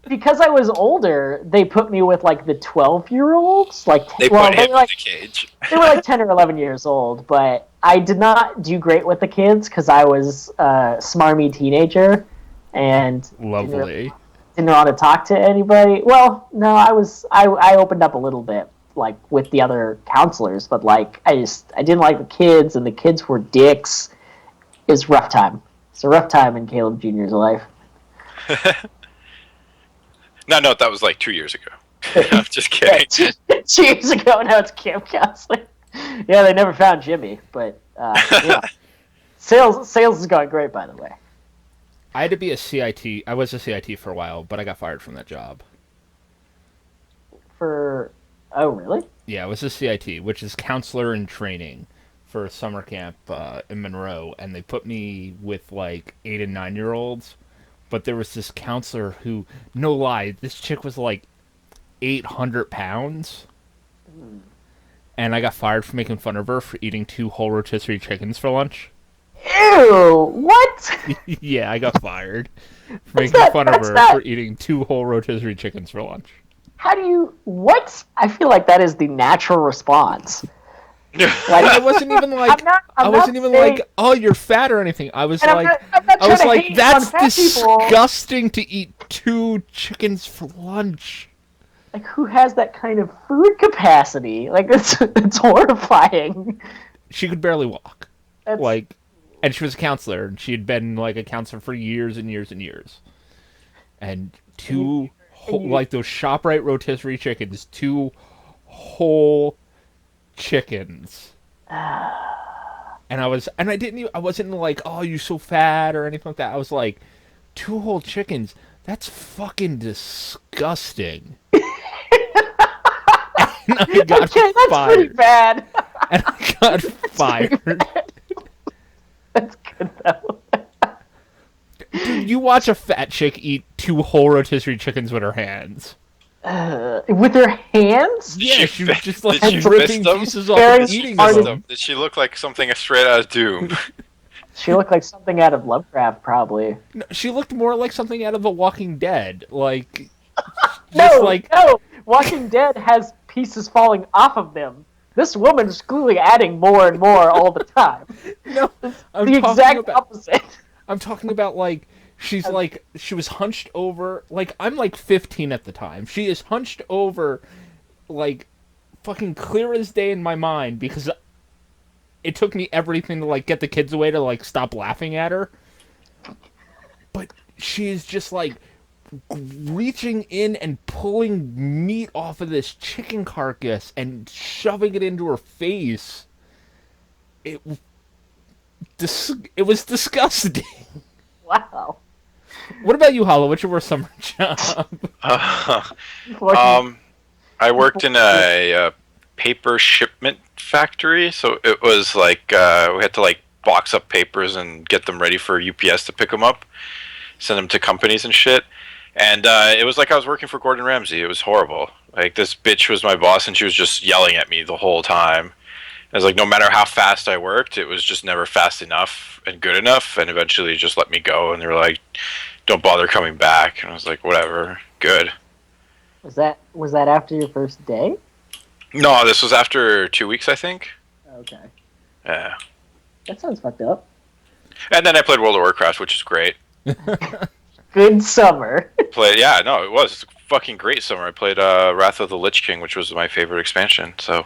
because I was older, they put me with like the 12-year-olds. Like They put him in the cage. they were like 10 or 11 years old, but I did not do great with the kids because I was a smarmy teenager and Lovely. didn't want to talk to anybody. Well, no, I opened up a little bit, like with the other counselors, but like I didn't like the kids, and the kids were dicks. It's rough time. It's a rough time in Caleb Jr.'s life. No, that was like 2 years ago. I'm just kidding. 2 years ago, now it's camp counseling. Yeah, they never found Jimmy, but sales is going great, by the way. I had to be a CIT. I was a CIT for a while, but I got fired from that job. Oh, really? Yeah, I was a CIT, which is counselor in training for a summer camp in Monroe, and they put me with like 8 and 9-year-olds. But there was this counselor who, no lie, this chick was like 800 pounds. And I got fired for making fun of her for eating 2 whole rotisserie chickens for lunch. Ew! What? Yeah, I got fired for making fun of her for eating 2 whole rotisserie chickens for lunch. How do you... What? I feel like that is the natural response. Like, I wasn't even like, oh, you're fat or anything. I was like, that's disgusting to eat 2 chickens for lunch. Like, who has that kind of food capacity? Like, it's horrifying. She could barely walk. And she was a counselor, and she had been like a counselor for years and years and years. And 2 like those ShopRite rotisserie chickens, 2 whole chickens. And I wasn't like, oh, you're so fat or anything like that. I was like, 2 whole chickens, that's fucking disgusting. And I got that's fired. pretty bad. And I got fired. That's good though. Dude, you watch a fat chick eat 2 whole rotisserie chickens with her hands. With her hands? Yeah, she was just like Did she ripping fist them? pieces off and eating them. Did she look like something straight out of Doom? She looked like something out of Lovecraft, probably. No, she looked more like something out of The Walking Dead. Like, No. Walking Dead has pieces falling off of them. This woman's clearly adding more and more all the time. No, I'm the exact opposite. I'm talking about, like, she was hunched over, like, I'm like 15 at the time. She is hunched over, like, fucking clear as day in my mind, because it took me everything to, like, get the kids away to, like, stop laughing at her. But she is just, like, reaching in and pulling meat off of this chicken carcass and shoving it into her face. It was disgusting. Wow. What about you, Hollow? What's your worst summer job? I worked in a paper shipment factory, so it was like we had to like box up papers and get them ready for UPS to pick them up, send them to companies and shit. And it was like I was working for Gordon Ramsay. It was horrible. Like, this bitch was my boss, and she was just yelling at me the whole time. It was like, no matter how fast I worked, it was just never fast enough and good enough, and eventually just let me go, and they were like, don't bother coming back. And I was like, whatever, good. Was that after your first day? No, this was after 2 weeks, I think. Okay. Yeah. That sounds fucked up. And then I played World of Warcraft, which is great. Good summer. It was a fucking great summer. I played Wrath of the Lich King, which was my favorite expansion, so...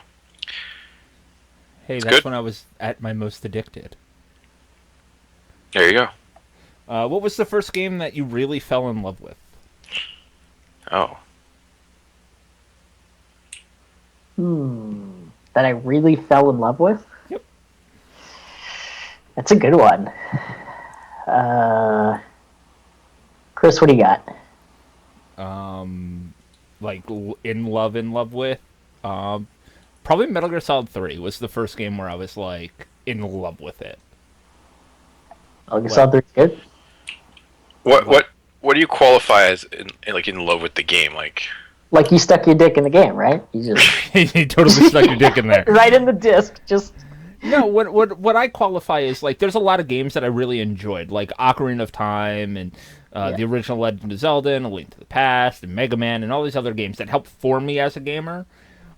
Hey, it's that's good. when I was at my most addicted. There you go. What was the first game that you really fell in love with? Oh. That I really fell in love with? Yep. That's a good one. Chris, what do you got? Like, in love with? Probably Metal Gear Solid 3 was the first game where I was, like, in love with it. Metal Gear Solid 3 is good? What do you qualify as in love with the game? Like you stuck your dick in the game, right? You just You totally stuck your dick in there. right in the disc, just... No, what I qualify is, like, there's a lot of games that I really enjoyed, like Ocarina of Time and the original Legend of Zelda and A Link to the Past and Mega Man and all these other games that helped form me as a gamer.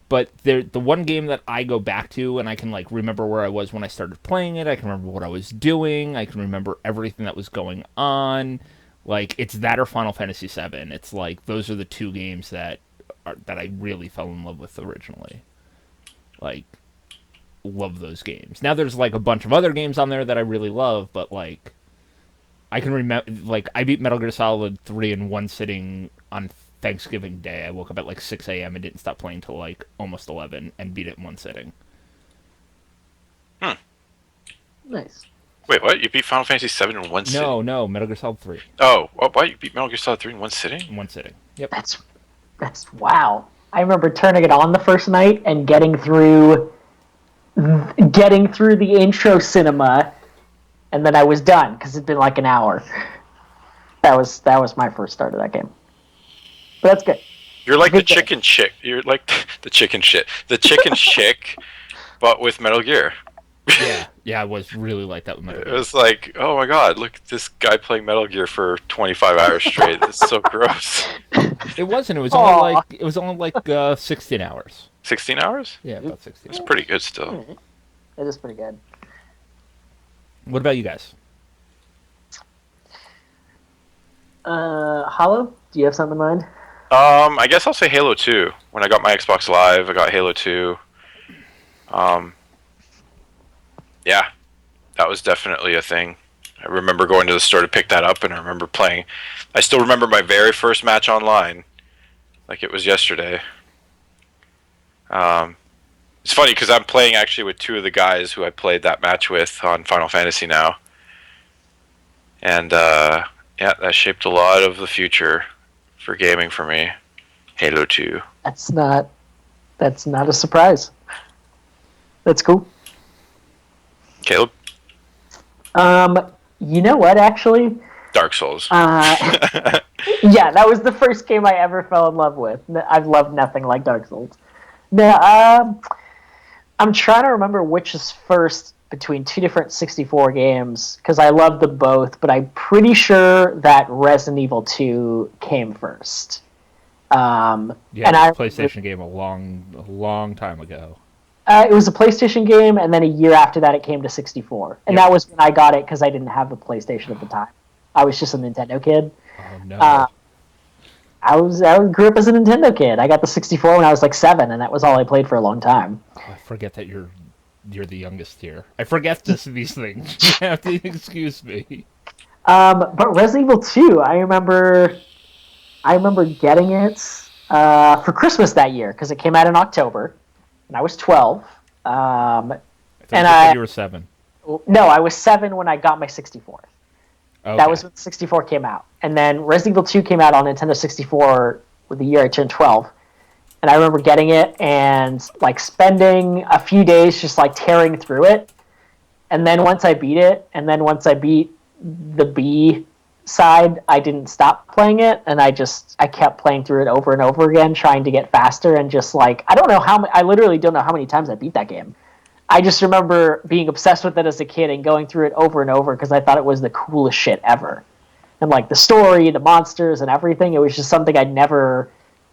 But the one game that I go back to and I can, like, remember where I was when I started playing it, I can remember what I was doing, I can remember everything that was going on, Like, it's that or Final Fantasy VII. It's like those are the two games that I really fell in love with originally. Like, love those games. Now there's like a bunch of other games on there that I really love, but like I can remember, like, I beat Metal Gear Solid 3 in one sitting on Thanksgiving Day. I woke up at like 6 a.m. and didn't stop playing till like almost 11 and beat it in one sitting. Nice. Wait, what? You beat Final Fantasy VII in one sitting? No, Metal Gear Solid 3 Oh, what? You beat Metal Gear Solid 3 in one sitting? in one sitting. Yep. That's wow. I remember turning it on the first night and getting through the intro cinema, and then I was done because it'd been like an hour. That was my first start of that game. But that's good. You're like the chicken chick. You're like the chicken shit. The chicken chick, but with Metal Gear. Yeah, I was really like that with Metal Gear. It was like, oh my god, look at this guy playing Metal Gear for 25 hours straight. It's so gross. It wasn't. It was only like 16 hours. 16 hours? Yeah, about 16. It's pretty good still. It is pretty good. What about you guys? Hollow, do you have something in mind? I guess I'll say Halo 2. When I got my Xbox Live, I got Halo 2. Yeah, that was definitely a thing. I remember going to the store to pick that up, and I remember playing. I still remember my very first match online, like it was yesterday. It's funny because I'm playing actually with two of the guys who I played that match with on Final Fantasy now. And yeah, that shaped a lot of the future for gaming for me. Halo 2. That's not a surprise. That's cool. Caleb? You know what, actually? Dark Souls. Yeah, that was the first game I ever fell in love with. I've loved nothing like Dark Souls. No, I'm trying to remember which is first between two different 64 games, because I love them both, but I'm pretty sure that Resident Evil 2 came first. Yeah, and it was a PlayStation game a long time ago. It was a PlayStation game, and then a year after that it came to 64. And that was when I got it, because I didn't have a PlayStation at the time. I was just a Nintendo kid. Oh, no. I grew up as a Nintendo kid. I got the 64 when I was like 7, and that was all I played for a long time. Oh, I forget that you're the youngest here. I forget these things. You have to excuse me. But Resident Evil 2, I remember getting it for Christmas that year, because it came out in October, and I was 12. You were 7. No, I was 7 when I got my 64. Okay. That was when 64 came out. And then Resident Evil 2 came out on Nintendo 64 the year I turned 12. And I remember getting it and like spending a few days just like tearing through it. And then once I beat it, and then once I beat the B side, I didn't stop playing it, and I kept playing through it over and over again, trying to get faster, and just like I literally don't know how many times I beat that game. I just remember being obsessed with it as a kid and going through it over and over because I thought it was the coolest shit ever. And like the story, the monsters, and everything, it was just something I'd never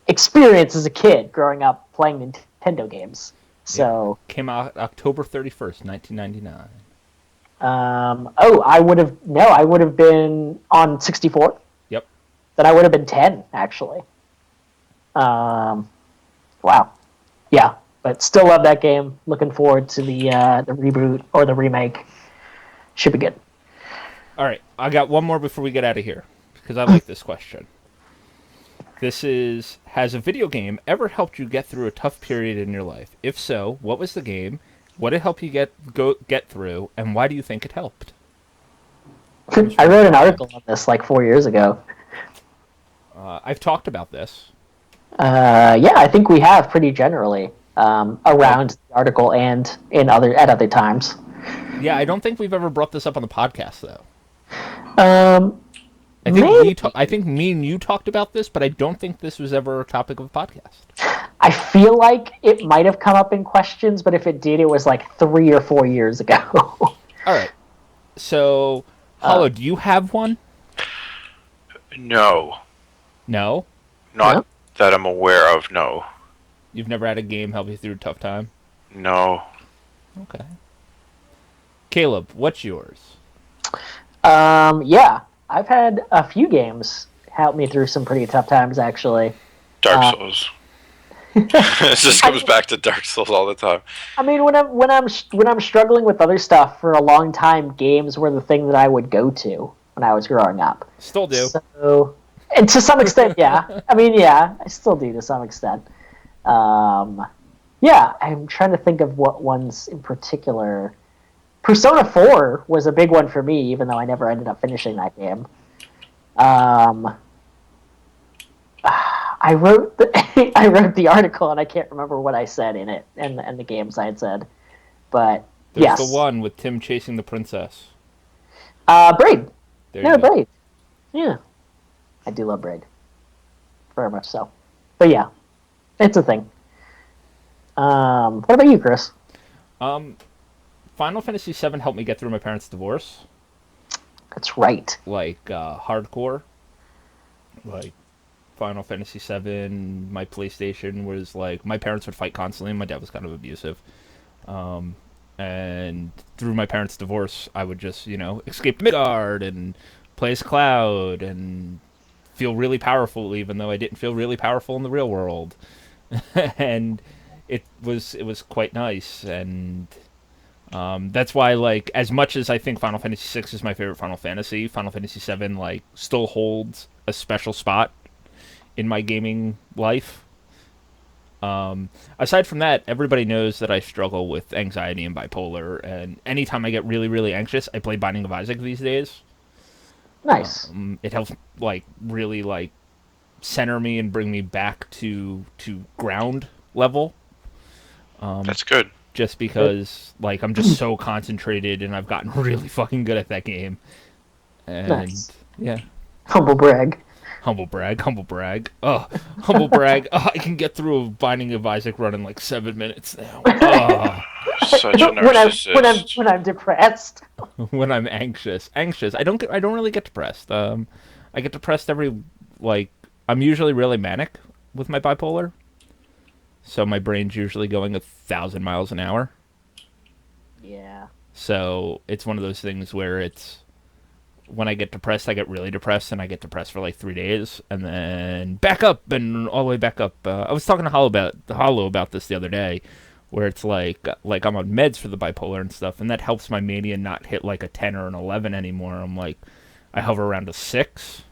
experienced as a kid growing up playing Nintendo games. So came out October 31st, 1999. I would have been on 64. Yep. Then I would have been 10, actually. Wow. Yeah, but still love that game. Looking forward to the reboot or the remake. Should be good. All right, I got one more before we get out of here, because I like this question. This is, has a video game ever helped you get through a tough period in your life? If so, what was the game? What did it help you get through, and why do you think it helped? I wrote an article on this like 4 years ago. I've talked about this. Yeah, I think we have pretty generally around the article and at other times. Yeah, I don't think we've ever brought this up on the podcast though. I think me and you talked about this, but I don't think this was ever a topic of a podcast. I feel like it might have come up in questions, but if it did, it was like 3 or 4 years ago. All right. So, Hollow, do you have one? No. No? Not that I'm aware of, no. You've never had a game help you through a tough time? No. Okay. Caleb, what's yours? Yeah. I've had a few games help me through some pretty tough times, actually. Dark Souls. It just comes back to Dark Souls all the time. I mean, when I'm struggling with other stuff for a long time, games were the thing that I would go to when I was growing up. Still do. So, and to some extent, yeah. I mean, yeah, I still do to some extent. Yeah, I'm trying to think of what ones in particular. Persona 4 was a big one for me, even though I never ended up finishing that game. I wrote the article, and I can't remember what I said in it, and the games I had said. But There's yes, the one with Tim chasing the princess. Braid. There you go. Braid. Yeah, I do love Braid, very much so. But yeah, it's a thing. What about you, Chris? Final Fantasy VII helped me get through my parents' divorce. That's right. Like, hardcore. Like, Final Fantasy VII, my PlayStation was like... My parents would fight constantly, and my dad was kind of abusive. And through my parents' divorce, I would just, escape Midgard and play as Cloud and feel really powerful, even though I didn't feel really powerful in the real world. And it was quite nice, and... that's why, like, as much as I think Final Fantasy VI is my favorite Final Fantasy VII, like, still holds a special spot in my gaming life. Aside from that, everybody knows that I struggle with anxiety and bipolar, and anytime I get really, really anxious, I play Binding of Isaac these days. Nice. It helps, like, really, like, center me and bring me back to ground level. That's good. Just because, like, I'm just so concentrated, and I've gotten really fucking good at that game. And, Nice. Yeah. Humble brag. Humble brag. Oh, humble brag. Oh, I can get through a Binding of Isaac run in, like, 7 minutes now. Oh. Such a narcissist. when I'm depressed. When I'm anxious. I don't really get depressed. I get depressed I'm usually really manic with my bipolar. So my brain's usually going 1,000 miles an hour. Yeah. So it's one of those things where it's... When I get depressed, I get really depressed, and I get depressed for like 3 days, and then back up, and all the way back up. I was talking to Hollow about this the other day, where it's like I'm on meds for the bipolar and stuff, and that helps my mania not hit like a 10 or an 11 anymore. I'm like, I hover around a 6.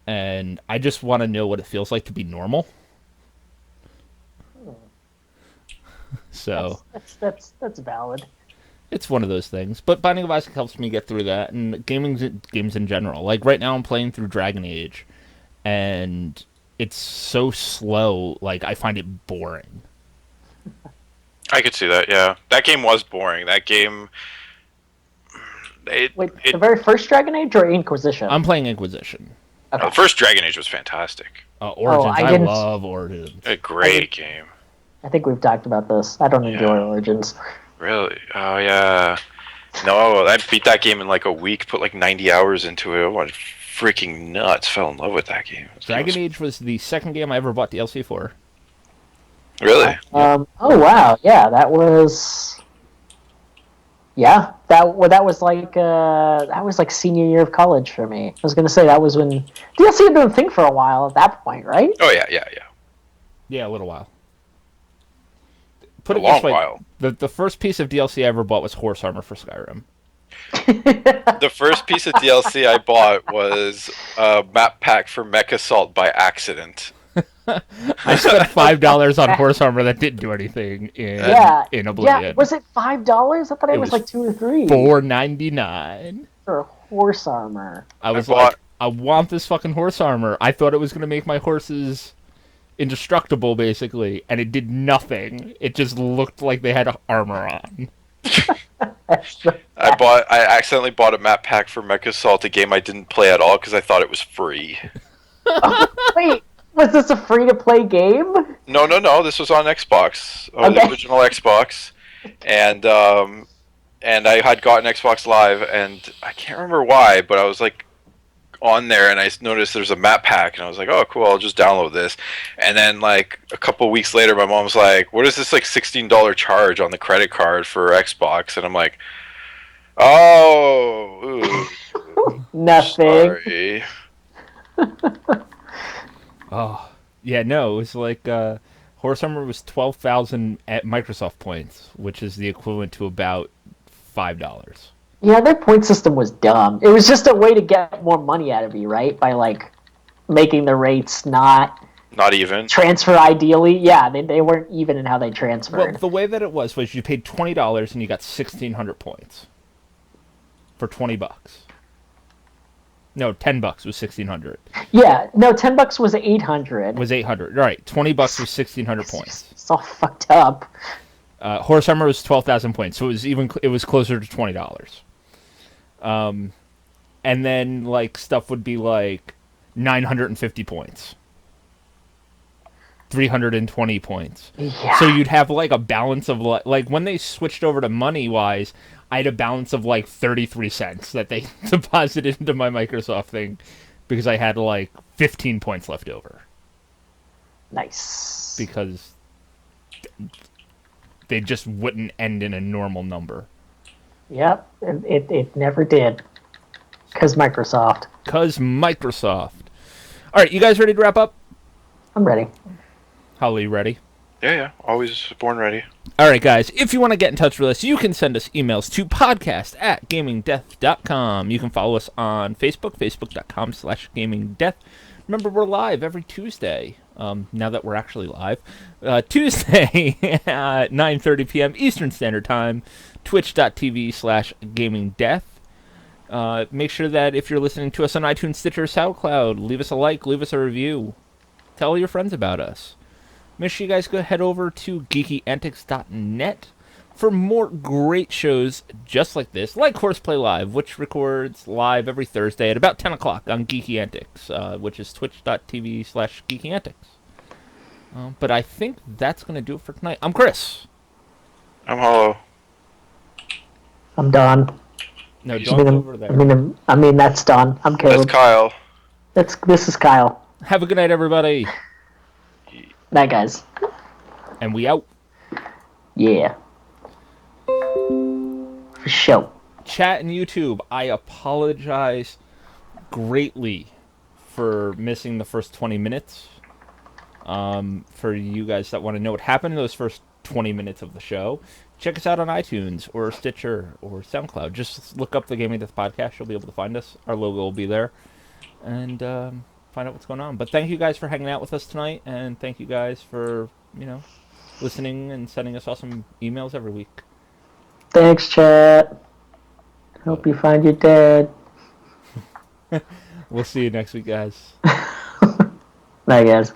And I just want to know what it feels like to be normal. So that's valid. It's one of those things. But Binding of Isaac helps me get through that, and games in general. Like, right now I'm playing through Dragon Age, and it's so slow, like, I find it boring. I could see that, yeah. That game was boring. That game... Wait, the very first Dragon Age or Inquisition? I'm playing Inquisition. Okay. The first Dragon Age was fantastic. Origins, I love Origins. A great game. I think we've talked about this. I don't enjoy Origins. Really? Oh, yeah. No, I beat that game in like a week, put like 90 hours into it. I went freaking nuts. Fell in love with that game. Dragon Age was the second game I ever bought DLC for. Really? Oh, wow. Yeah, that was... Yeah, that was like senior year of college for me. I was going to say that was when... DLC had been a thing for a while at that point, right? Oh, yeah. Yeah, a little while. Put a it long this way, while. The first piece of DLC I ever bought was horse armor for Skyrim. The first piece of DLC I bought was a map pack for Mech Assault by accident. I spent $5 on horse armor that didn't do anything in Oblivion. Yeah, was it $5? I thought it was like $2 or $3. $4.99 for horse armor. I was like, I want this fucking horse armor. I thought it was going to make my horses indestructible, basically, and it did nothing. It just looked like they had armor on. I accidentally bought a map pack for Mech Assault, a game I didn't play at all because I thought it was free. Wait, was this a free-to-play game? No. This was on Xbox, the original Xbox, and I had gotten Xbox Live, and I can't remember why, but I was like on there, and I noticed there's a map pack, and I was like, oh, cool, I'll just download this. And then like a couple weeks later, my mom was like, what is this like $16 charge on the credit card for Xbox? And I'm like, oh, ooh. Nothing. Sorry. Oh, yeah, no, it was like Horse Armor was 12,000 at Microsoft points, which is the equivalent to about $5. Yeah, their point system was dumb. It was just a way to get more money out of you, right? By like making the rates not even transfer ideally. Yeah, they weren't even in how they transferred. Well, the way that it was you paid $20 and you got 1,600 points for $20. No, $10 was 1,600. Yeah, no, $10 was 800. Was 800. All right, $20 was 1,600 points. It's all fucked up. Horse Armor was 12,000 points, so it was closer to $20. And then like stuff would be like 950 points. 320 points. Yeah. So you'd have like a balance of like when they switched over to money wise, I had a balance of like 33 cents that they deposited into my Microsoft thing because I had like 15 points left over. Nice. Because they just wouldn't end in a normal number. Yep, it never did. Because Microsoft. All right, you guys ready to wrap up? I'm ready. Holly, ready? Yeah. Always born ready. All right, guys, if you want to get in touch with us, you can send us emails to podcast@gamingdeath.com. You can follow us on Facebook, facebook.com/gamingdeath. Remember, we're live every Tuesday, now that we're actually live. Tuesday at 9:30 p.m. Eastern Standard Time, twitch.tv/gamingdeath. Make sure that if you're listening to us on iTunes, Stitcher, SoundCloud, leave us a like, leave us a review. Tell your friends about us. Make sure you guys go head over to geekyantics.net for more great shows just like this, like Horseplay Live, which records live every Thursday at about 10 o'clock on Geeky Antics, which is twitch.tv/geekyantics. But I think that's going to do it for tonight. I'm Chris. I'm Hollow. I'm done. No, don't go over there. I mean, that's done. I'm Caleb. That's Kyle. This is Kyle. Have a good night, everybody. Night, guys. And we out. Yeah. For sure. Chat and YouTube, I apologize greatly for missing the first 20 minutes. For you guys that want to know what happened in those first 20 minutes of the show, check us out on iTunes or Stitcher or SoundCloud. Just look up the Gaming Death Podcast. You'll be able to find us. Our logo will be there. And find out what's going on. But thank you guys for hanging out with us tonight. And thank you guys for, listening and sending us awesome emails every week. Thanks, chat. Hope you find your dad. We'll see you next week, guys. Night, guys.